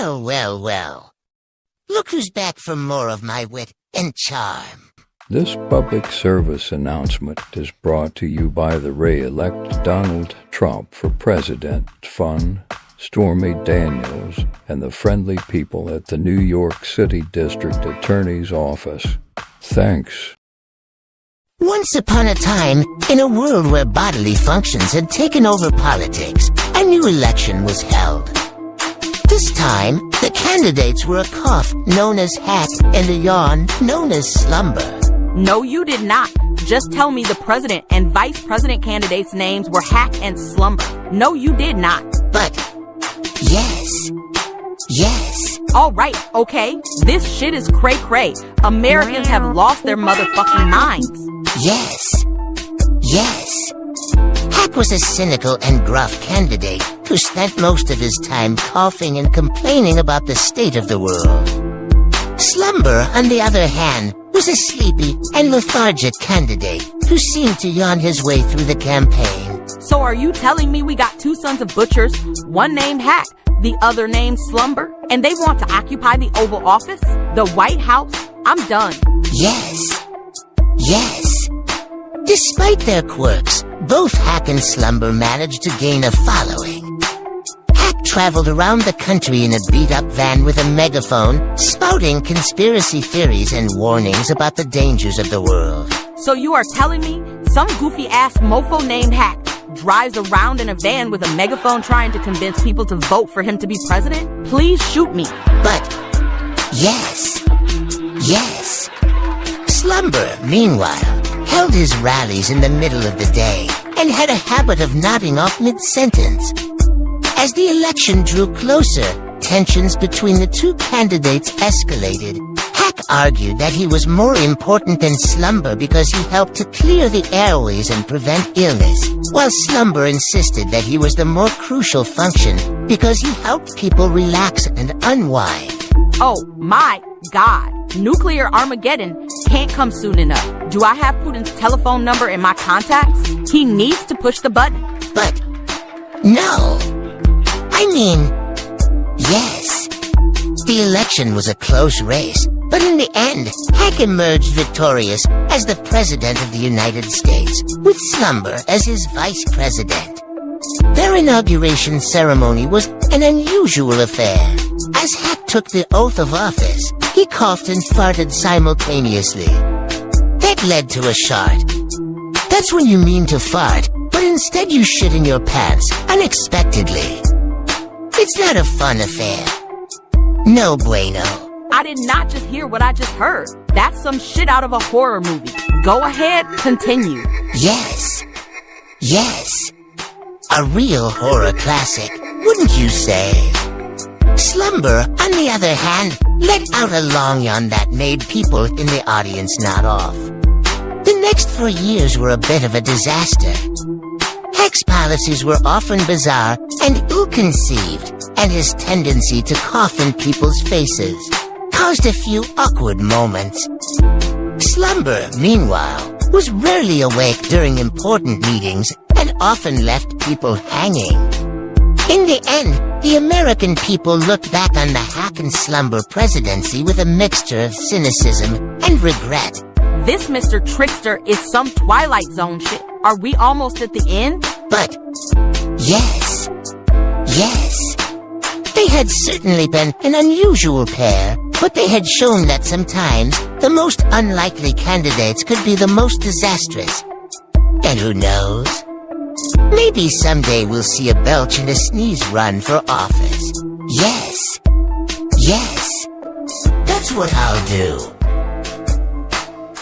Well, well, well. Look who's back for more of my wit and charm. This public service announcement is brought to you by the re-elect Donald Trump for President Fund, Stormy Daniels, and the friendly people at the New York City District Attorney's Office. Thanks. Once upon a time, in a world where bodily functions had taken over politics, a new election was held. This time, the candidates were a cough, known as hack, and a yawn, known as slumber. No, you did not. Just tell me the president and vice president candidates' names were hack and slumber. No, you did not. But, yes. All right, okay. This shit is cray-cray. Americans have lost their motherfucking minds. Yes. Hack was a cynical and gruff candidate who spent most of his time coughing and complaining about the state of the world. Slumber, on the other hand, was a sleepy and lethargic candidate who seemed to yawn his way through the campaign. So are you telling me we got two sons of butchers, one named Hack, the other named Slumber, and they want to occupy the Oval Office? The White House? I'm done. Yes. Despite their quirks, both Hack and Slumber managed to gain a following. Hack traveled around the country in a beat-up van with a megaphone, spouting conspiracy theories and warnings about the dangers of the world. So you are telling me some goofy-ass mofo named Hack drives around in a van with a megaphone trying to convince people to vote for him to be president? Please shoot me. But, yes. Slumber, meanwhile, held his rallies in the middle of the day and had a habit of nodding off mid-sentence. As the election drew closer, tensions between the two candidates escalated. Hack argued that he was more important than Slumber because he helped to clear the airways and prevent illness, while Slumber insisted that he was the more crucial function because he helped people relax and unwind. Oh my God. Nuclear Armageddon can't come soon enough. Do I have Putin's telephone number in my contacts? He needs to push the button. But, no. I mean, yes. The election was a close race, but in the end, Hack emerged victorious as the President of the United States, with Slumber as his Vice President. Their inauguration ceremony was an unusual affair. As Hack took the oath of office, he coughed and farted simultaneously. That led to a shart. That's when you mean to fart, but instead you shit in your pants unexpectedly. It's not a fun affair. No bueno. I did not just hear what I just heard. That's some shit out of a horror movie. Go ahead, continue. Yes. A real horror classic, wouldn't you say? Slumber, on the other hand, let out a long yawn that made people in the audience nod off. The next 4 years were a bit of a disaster. Hack's policies were often bizarre and ill-conceived, and his tendency to cough in people's faces caused a few awkward moments. Slumber, meanwhile, was rarely awake during important meetings and often left people hanging. In the end, the American people looked back on the Hack and Slumber presidency with a mixture of cynicism and regret. This Mr. Trixster is some Twilight Zone shit. Are we almost at the end? But, yes. They had certainly been an unusual pair, but they had shown that sometimes the most unlikely candidates could be the most disastrous. And who knows? Maybe someday we'll see a belch and a sneeze run for office. Yes. That's what I'll do.